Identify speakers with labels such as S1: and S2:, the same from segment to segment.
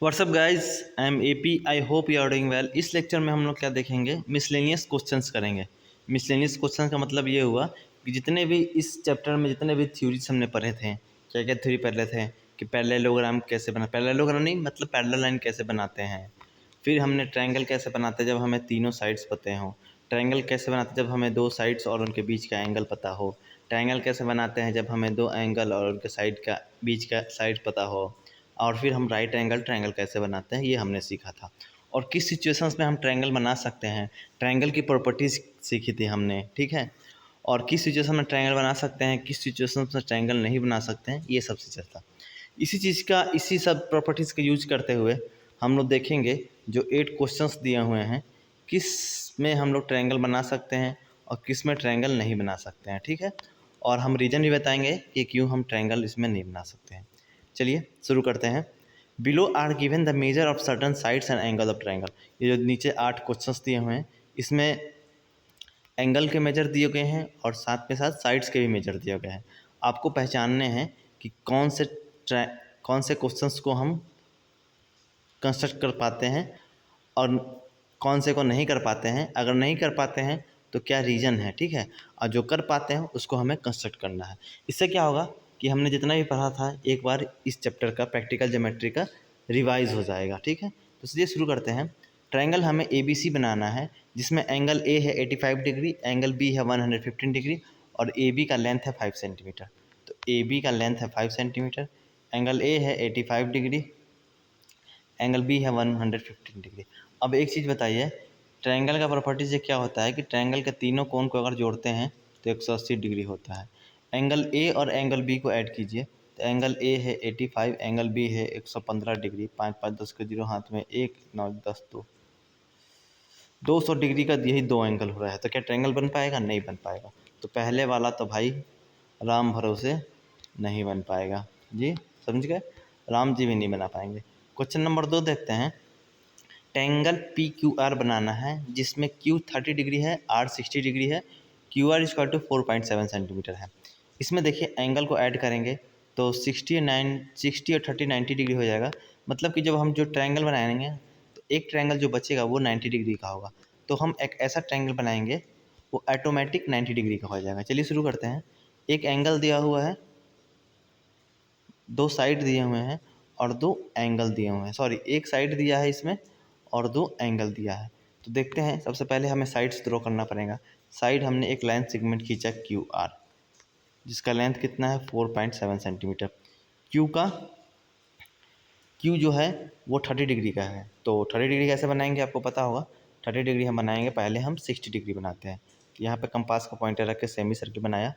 S1: WhatsApp guys, I am AP. I hope you are doing well. इस lecture में हम लोग क्या देखेंगे, मिसलेनियस क्वेश्चंस करेंगे। मिसलेनियस क्वेश्चन का मतलब ये हुआ कि जितने भी इस चैप्टर में जितने भी थ्योरीज हमने पढ़े थे, क्या क्या थ्योरी पढ़े थे कि पैरेललोग्राम कैसे बना, पैरेललोग्राम नहीं मतलब पैरेलल लाइन कैसे बनाते हैं। फिर हमने ट्रायंगल कैसे बनाते हैं जब हमें तीनों साइड्स पता हो। ट्रायंगल कैसे बनाते हैं जब हमें दो साइड्स और उनके बीच का एंगल पता हो। ट्रायंगल कैसे बनाते हैं जब हमें दो एंगल और उनके साइड का बीच का साइड पता हो। और फिर हम राइट एंगल ट्रायंगल कैसे बनाते हैं ये हमने सीखा था। और किस सिचुएशंस में हम ट्रायंगल बना सकते हैं, ट्रायंगल की प्रॉपर्टीज़ सीखी थी हमने, ठीक है। और किस सिचुएशन में ट्रायंगल बना सकते हैं, किस सिचुएशन में ट्रायंगल नहीं बना सकते हैं, ये सब चीज़ था। इसी सब प्रॉपर्टीज़ का यूज करते हुए हम लोग देखेंगे जो 8 क्वेश्चंस दिए हुए हैं, किस में हम लोग ट्रायंगल बना सकते हैं और किस में ट्रायंगल नहीं बना सकते हैं, ठीक है। और हम रीज़न भी बताएंगे कि क्यों हम ट्रायंगल इसमें नहीं बना सकते हैं। चलिए शुरू करते हैं। Below are given the measure of certain sides and angle of triangle. ये जो नीचे 8 क्वेश्चंस दिए हुए हैं, इसमें एंगल के मेजर दिए गए हैं और साथ में साथ साइड्स के भी मेजर दिए गए हैं। आपको पहचानने हैं कि कौन से क्वेश्चंस को हम कंस्ट्रक्ट कर पाते हैं और कौन से को नहीं कर पाते हैं। अगर नहीं कर पाते हैं तो क्या रीज़न है, ठीक है। और जो कर पाते हैं उसको हमें कंस्ट्रक्ट करना है। इससे क्या होगा कि हमने जितना भी पढ़ा था एक बार इस चैप्टर का प्रैक्टिकल ज्योमेट्री का रिवाइज हो जाएगा, ठीक है। तो चलिए शुरू करते हैं। ट्रायंगल हमें ABC बनाना है जिसमें एंगल A है 85 डिग्री, एंगल B है 115 डिग्री और AB का लेंथ है 5 सेंटीमीटर। तो AB का लेंथ है 5 सेंटीमीटर, एंगल A है 85 डिग्री, एंगल B है 115 डिग्री। अब एक चीज़ बताइए, ट्रायंगल का प्रॉपर्टीज क्या होता है कि ट्रायंगल के तीनों कोण को अगर जोड़ते हैं तो 180 डिग्री होता है। एंगल A और एंगल B को ऐड कीजिए तो एंगल A है 85, एंगल B है 115 डिग्री। 5 5 10 के 0 हाथ में 1 9 10 200 डिग्री का यही दो एंगल हो रहा है। तो क्या ट्रायंगल बन पाएगा? नहीं बन पाएगा। तो पहले वाला तो भाई राम भरोसे नहीं बन पाएगा जी, समझ गए। राम जी भी नहीं बना पाएंगे। क्वेश्चन नंबर 2 देखते हैं। ट्रायंगल PQR बनाना है जिसमें Q 30 डिग्री है, R 60 डिग्री है, QR इक्वल टू 4.7 सेंटीमीटर है। इसमें देखिए एंगल को ऐड करेंगे तो 60 और 30 90 डिग्री हो जाएगा। मतलब कि जब हम जो ट्रायंगल बनाएंगे तो एक ट्रायंगल जो बचेगा वो 90 डिग्री का होगा। तो हम एक ऐसा ट्रायंगल बनाएंगे वो ऑटोमेटिक 90 डिग्री का हो जाएगा। चलिए शुरू करते हैं। एक एंगल दिया हुआ है, दो साइड दिए हुए हैं और दो एंगल दिए हुए हैं। सॉरी, एक साइड दिया है इसमें और दो एंगल दिया है। तो देखते हैं, सबसे पहले हमें साइड्स ड्रॉ करना पड़ेगा। साइड हमने एक लाइन सेगमेंट खींचा QR, जिसका लेंथ कितना है 4.7 सेंटीमीटर। क्यू जो है वो 30 डिग्री का है। तो 30 डिग्री कैसे बनाएंगे आपको पता होगा। 30 डिग्री हम बनाएंगे, पहले हम 60 डिग्री बनाते हैं। तो यहाँ पे कंपास का पॉइंटर रख के सेमी सर्किल बनाया,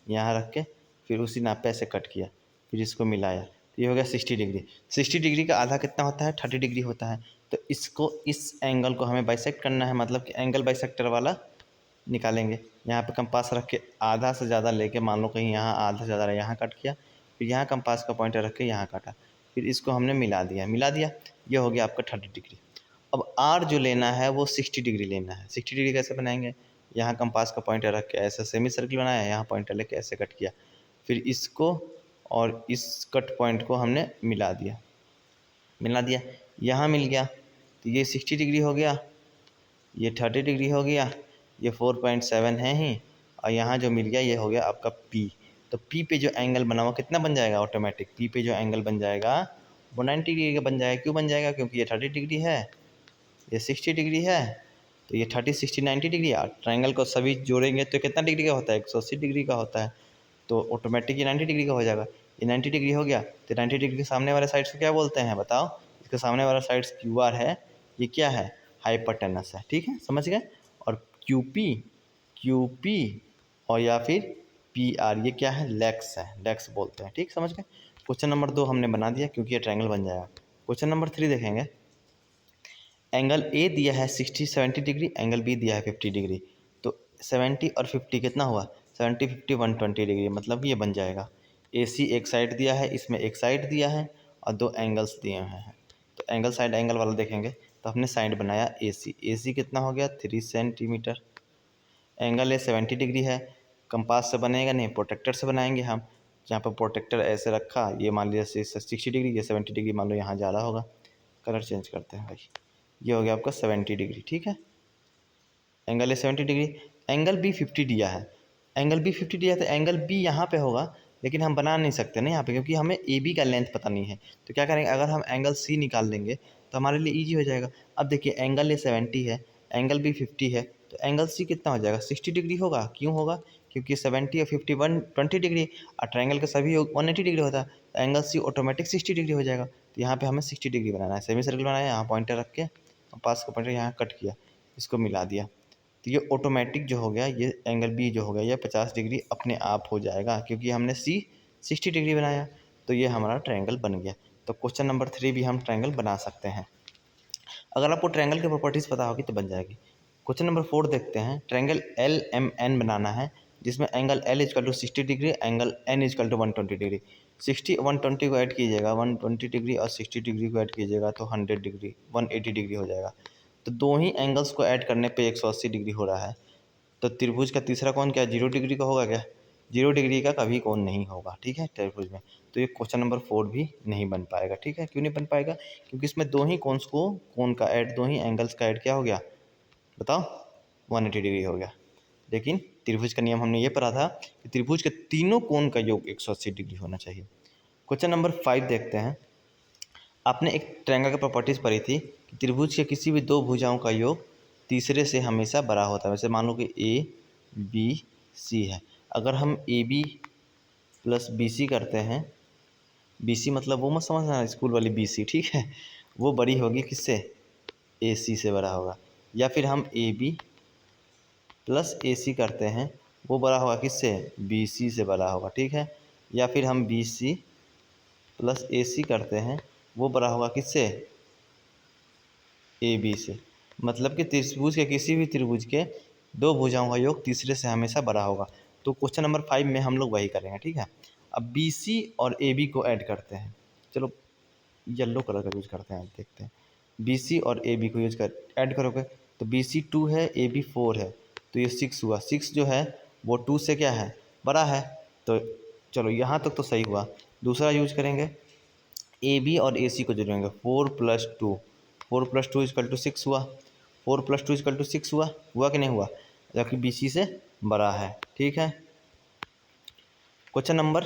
S1: यहाँ रख के फिर उसी नाप पे ऐसे कट किया, फिर इसको मिलाया, तो ये हो गया 60 डिग्री। 60 डिग्री का आधा कितना होता है? 30 डिग्री होता है। तो इस एंगल को हमें बाइसेक्ट करना है, मतलब कि एंगल बाइसेक्टर वाला निकालेंगे। यहाँ पे कंपास रख के आधा से ज़्यादा लेके, मान लो कहीं यहाँ आधा से ज़्यादा यहाँ कट किया, फिर यहाँ कंपास का पॉइंटर रख के यहाँ काटा, फिर इसको हमने मिला दिया, ये हो गया आपका 30 डिग्री। अब R जो लेना है वो 60 डिग्री लेना है। 60 डिग्री कैसे बनाएंगे? यहाँ कंपास का पॉइंटर रख के ऐसे सेमी सर्किल बनाया, यहाँ पॉइंटर लेके ऐसे कट किया, फिर इसको और इस कट पॉइंट को हमने मिला दिया, यहाँ मिल गया। तो ये 60 डिग्री हो गया, ये 30 डिग्री हो गया, ये 4.7 है ही, और यहाँ जो मिल गया ये हो गया आपका P। तो P पे जो एंगल बना हुआ कितना बन जाएगा? ऑटोमेटिक P पे जो एंगल बन जाएगा वो 90 डिग्री का बन जाएगा। क्यों बन जाएगा? क्योंकि ये 30 डिग्री है, ये 60 डिग्री है, तो ये 30 60 90 डिग्री। ट्रायंगल को सभी जोड़ेंगे तो कितना डिग्री का होता है? 180 डिग्री का होता है। तो ऑटोमेटिक ये 90 डिग्री का हो जाएगा। ये 90 डिग्री हो गया, तो 90 डिग्री के सामने वाले साइड्स को क्या बोलते हैं बताओ? इसके सामने वाला साइड्स QR है, ये क्या है? हाइपोटेनस है, ठीक है, समझ गए। और QP और या फिर PR ये क्या है? लेग्स है, लेग्स बोलते हैं, ठीक, समझ गए। क्वेश्चन नंबर 2 हमने बना दिया क्योंकि ये ट्रायंगल बन जाएगा। क्वेश्चन नंबर 3 देखेंगे। एंगल A दिया है 70 डिग्री, एंगल B दिया है 50 डिग्री। तो 70 और 50 कितना हुआ? 70 50 120 डिग्री, मतलब ये बन जाएगा। AC एक साइड दिया है, इसमें एक साइड दिया है और दो एंगल्स दिए हुए हैं। तो एंगल साइड एंगल वाला देखेंगे तो हमने साइड बनाया AC कितना हो गया? 3 सेंटीमीटर। एंगल 70 डिग्री है, कंपास से बनेगा नहीं, प्रोटेक्टर से बनाएंगे हम। जहाँ पर प्रोटेक्टर ऐसे रखा, ये मान लीजिए 60 डिग्री, ये 70 डिग्री मान लो यहाँ जा रहा होगा, कलर चेंज करते हैं भाई। ये हो गया आपका 70 डिग्री, ठीक है। Angle A 70 degree, angle B 50 दिया है, एंगल बी 50 दिया है तो एंगल बी यहाँ पे होगा, लेकिन हम बना नहीं सकते ना यहाँ पे, क्योंकि हमें ए बी का लेंथ पता नहीं है। तो क्या करेंगे, अगर हम एंगल सी निकाल देंगे तो हमारे लिए ईजी हो जाएगा। अब देखिए एंगल ए 70 है, एंगल बी 50 है, तो एंगल सी कितना हो जाएगा, 60 डिग्री होगा। क्यों होगा, क्योंकि 70 और 50 120 डिग्री, और ट्रायंगल का सभी 180 डिग्री होता है, तो एंगल सी ऑटोमेटिक 60 डिग्री हो जाएगा। तो यहाँ पे हमें 60 डिग्री बनाना है, सेमी सर्कल बनाया, यहाँ पॉइंटर रख के पास का पॉइंटर यहाँ कट किया, इसको मिला दिया, तो ये ऑटोमेटिक जो हो गया, ये एंगल बी जो हो गया ये 50 डिग्री अपने आप हो जाएगा, क्योंकि हमने सी 60 डिग्री बनाया, तो ये हमारा ट्रायंगल बन गया। तो क्वेश्चन नंबर 3 भी हम ट्रायंगल बना सकते हैं। अगर आपको ट्रायंगल की प्रॉपर्टीज़ पता होगी तो बन जाएगी। क्वेश्चन नंबर 4 देखते हैं। ट्रायंगल एल एम एन बनाना है, जिसमें angle L is equal to 60 degree, angle N is equal to 120 degree. 60 120 को ऐड कीजिएगा, 120 डिग्री और 60 डिग्री को ऐड कीजिएगा तो 100 डिग्री 180 डिग्री हो जाएगा। तो दो ही एंगल्स को ऐड करने पे 180 डिग्री हो रहा है। तो त्रिभुज का तीसरा कोण क्या 0 डिग्री का होगा क्या, 0 डिग्री का कभी कोण नहीं होगा, ठीक है, त्रिभुज में। तो ये क्वेश्चन नंबर 4 भी नहीं बन पाएगा, ठीक है। क्यों नहीं बन पाएगा, क्योंकि इसमें दो ही कोन्स को, कोण का ऐड, दो ही एंगल्स का ऐड क्या हो गया बताओ, 180 डिग्री हो गया। लेकिन त्रिभुज का नियम हमने ये पढ़ा था कि त्रिभुज के तीनों कोण का योग 180 डिग्री होना चाहिए। क्वेश्चन नंबर 5 देखते हैं। आपने एक ट्रायंगल की प्रॉपर्टीज़ पढ़ी थी कि त्रिभुज के किसी भी दो भुजाओं का योग तीसरे से हमेशा बड़ा होता है। वैसे मान लो कि ए बी सी है, अगर हम A B plus B C करते हैं, बी सी मतलब वो मत समझना स्कूल वाली बी सी, ठीक है, वो बड़ी होगी किससे, ए सी से बड़ा होगा। या फिर हम ए बी प्लस ए सी करते हैं, वो बड़ा होगा किससे, बी सी से बड़ा होगा, ठीक है। या फिर हम बी सी प्लस ए सी करते हैं, वो बड़ा होगा किससे, ए बी से। मतलब कि त्रिभुज के किसी भी त्रिभुज के दो भुजाओं का योग तीसरे से हमेशा बड़ा होगा। तो क्वेश्चन नंबर 5 में हम लोग वही करेंगे, ठीक है। अब बी सी और ए बी को ऐड करते हैं, चलो येलो कलर का यूज करते हैं, देखते हैं। बी सी और ए बी को यूज कर ऐड करोगे तो बी सी 2 है, ए बी 4 है, तो ये 6 हुआ। 6 जो है वो 2 से क्या है, बड़ा है। तो चलो यहाँ तक तो सही हुआ। दूसरा यूज करेंगे, ए बी और ए सी को जोड़ेंगे, 4 + 2, 4 + 2 = 6 हुआ। 4 + 2 = 6 हुआ कि नहीं हुआ, जबकि बी सी से बड़ा है, ठीक है। क्वेश्चन नंबर,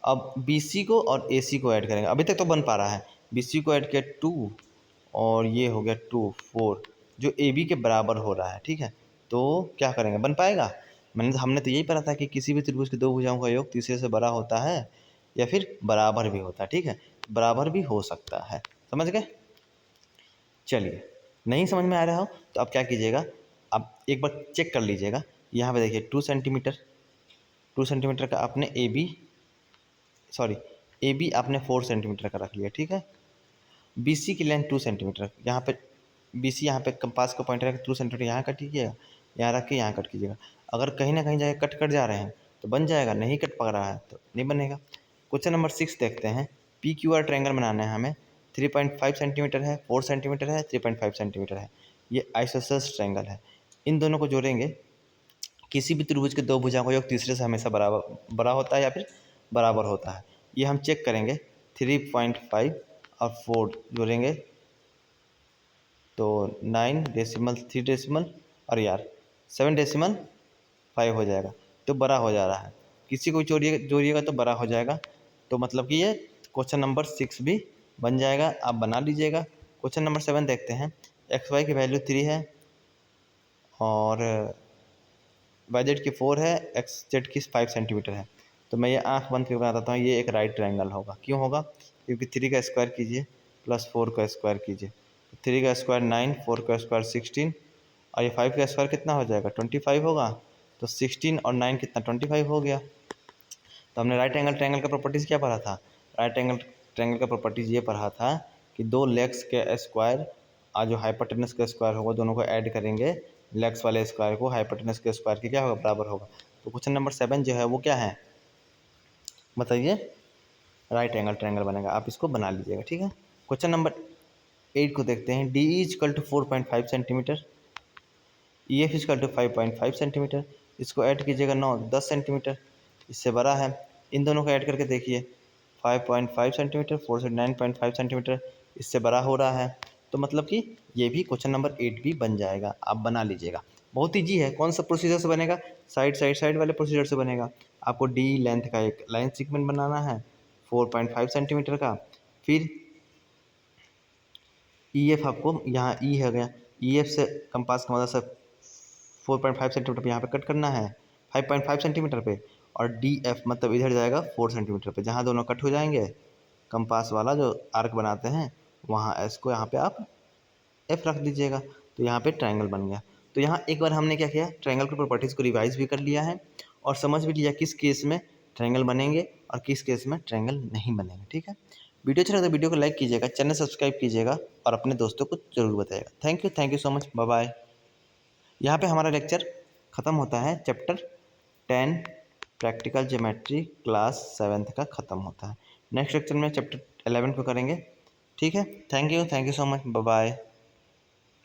S1: अब बी सी को और ए सी को ऐड करेंगे, अभी तक तो बन पा रहा है। बी सी को ऐड किया 2 और ये हो गया 2 4, जो ए बी के बराबर हो रहा है, ठीक है। तो क्या करेंगे, बन पाएगा। हमने तो यही पढ़ा था कि किसी भी त्रिभुज के दो भुजाओं का योग तीसरे से बड़ा होता है या फिर बराबर भी होता है, ठीक है, बराबर भी हो सकता है, समझ गए। चलिए, नहीं समझ में आ रहा हो तो अब क्या कीजिएगा, अब एक बार चेक कर लीजिएगा। यहाँ पे देखिए 2 सेंटीमीटर, 2 सेंटीमीटर का आपने ए बी आपने 4 सेंटीमीटर का रख लिया, ठीक है। बी सी की लेंथ 2 सेंटीमीटर, यहाँ पे बी सी, यहाँ पे कंपास का पॉइंट रख 2 सेंटीमीटर यहाँ कट कीजिएगा, यहाँ रख के यहाँ कट कीजिएगा। अगर कहीं ना कहीं जाके कट जा रहे हैं तो बन जाएगा, नहीं कट पा रहा है तो नहीं बनेगा। क्वेश्चन नंबर 6 देखते हैं। पी क्यू आर ट्रायंगल बनाना है हमें, 3.5 सेंटीमीटर है, 4 सेंटीमीटर है, 3.5 सेंटीमीटर है। ये आइसोसेलेस ट्रायंगल है। इन दोनों को जोड़ेंगे, किसी भी त्रिभुज के दो भुजाओं का योग तीसरे से हमेशा बड़ा होता है या फिर बराबर होता है। ये हम चेक करेंगे। 3.5 और 4 जोड़ेंगे तो 9.3 और यार 7.5 हो जाएगा, तो बड़ा हो जा रहा है। किसी को जोड़िएगा तो बड़ा हो जाएगा। तो मतलब कि ये क्वेश्चन नंबर 6 भी बन जाएगा, आप बना लीजिएगा। क्वेश्चन नंबर 7 देखते हैं। एक्स वाई की वैल्यू 3 है और वाई जेड की 4 है, एक्स जेड की 5 सेंटीमीटर है। तो मैं ये आँख बंद करके बता देता हूँ, ये एक राइट ट्रायंगल होगा। क्यों होगा, क्योंकि 3 का स्क्वायर कीजिए प्लस 4 का स्क्वायर कीजिए, 3 का स्क्वायर 9, 4 का स्क्वायर 16 और ये 5 का स्क्वायर कितना हो जाएगा, 25 होगा। तो 16 और 9 कितना, 25 हो गया। तो हमने राइट एंगल ट्रायंगल का प्रॉपर्टीज़ क्या पढ़ा था, राइट एंगल ट्रायंगल का प्रॉपर्टीज़ ये पढ़ा था कि दो लेग्स के स्क्वायर और जो हाइपोटेनस का स्क्वायर होगा, दोनों को ऐड करेंगे, लेग्स वाले स्क्वायर को हाइपोटेनस के स्क्वायर के क्या होगा, बराबर होगा। तो क्वेश्चन नंबर 7 जो है वो क्या है बताइए, राइट एंगल ट्रायंगल बनेगा। आप इसको बना लीजिएगा, ठीक है। क्वेश्चन नंबर 8 को देखते हैं। D is equal to 4.5 centimetre, E F is equal to 5.5 centimetre. इसको ऐड कीजिएगा 10 सेंटीमीटर, इससे बड़ा है। इन दोनों को ऐड करके देखिए, 5.5 सेंटीमीटर, 4 से 9.5 सेंटीमीटर, इससे बड़ा हो रहा है। तो मतलब कि ये भी क्वेश्चन नंबर 8 भी बन जाएगा, आप बना लीजिएगा। बहुत ईजी है। कौन सा प्रोसीजर से बनेगा? साइड वाले प्रोसीजर से बनेगा। आपको डी लेंथ का एक लाइन सेगमेंट बनाना है 4.5 सेंटीमीटर का। फिर ई एफ आपको यहाँ ई है गया, ई एफ से कंपास की मदद से 4.5 सेंटीमीटर पे यहाँ पे कट करना है 5.5 सेंटीमीटर पे, और डी एफ मतलब इधर जाएगा 4 सेंटीमीटर पे। जहाँ दोनों कट हो जाएंगे कंपास वाला जो आर्क बनाते हैं वहाँ एस को यहाँ पे आप एफ रख दीजिएगा, तो यहाँ पे ट्रायंगल बन गया। तो यहाँ एक बार हमने क्या किया, ट्रायंगल की प्रॉपर्टीज़ को रिवाइज भी कर लिया है और समझ भी लिया किस केस में ट्रायंगल बनेंगे और किस केस में ट्रायंगल नहीं बनेंगे। ठीक है, वीडियो अच्छा लगा तो वीडियो को लाइक कीजिएगा, चैनल सब्सक्राइब कीजिएगा और अपने दोस्तों को जरूर बताइएगा। Thank you so much, bye bye. यहाँ पे हमारा लेक्चर ख़त्म होता है, chapter 10 practical geometry class 7th का ख़त्म होता है। नेक्स्ट लेक्चर में चैप्टर 11 को करेंगे। ठीक है, thank you so much, bye bye.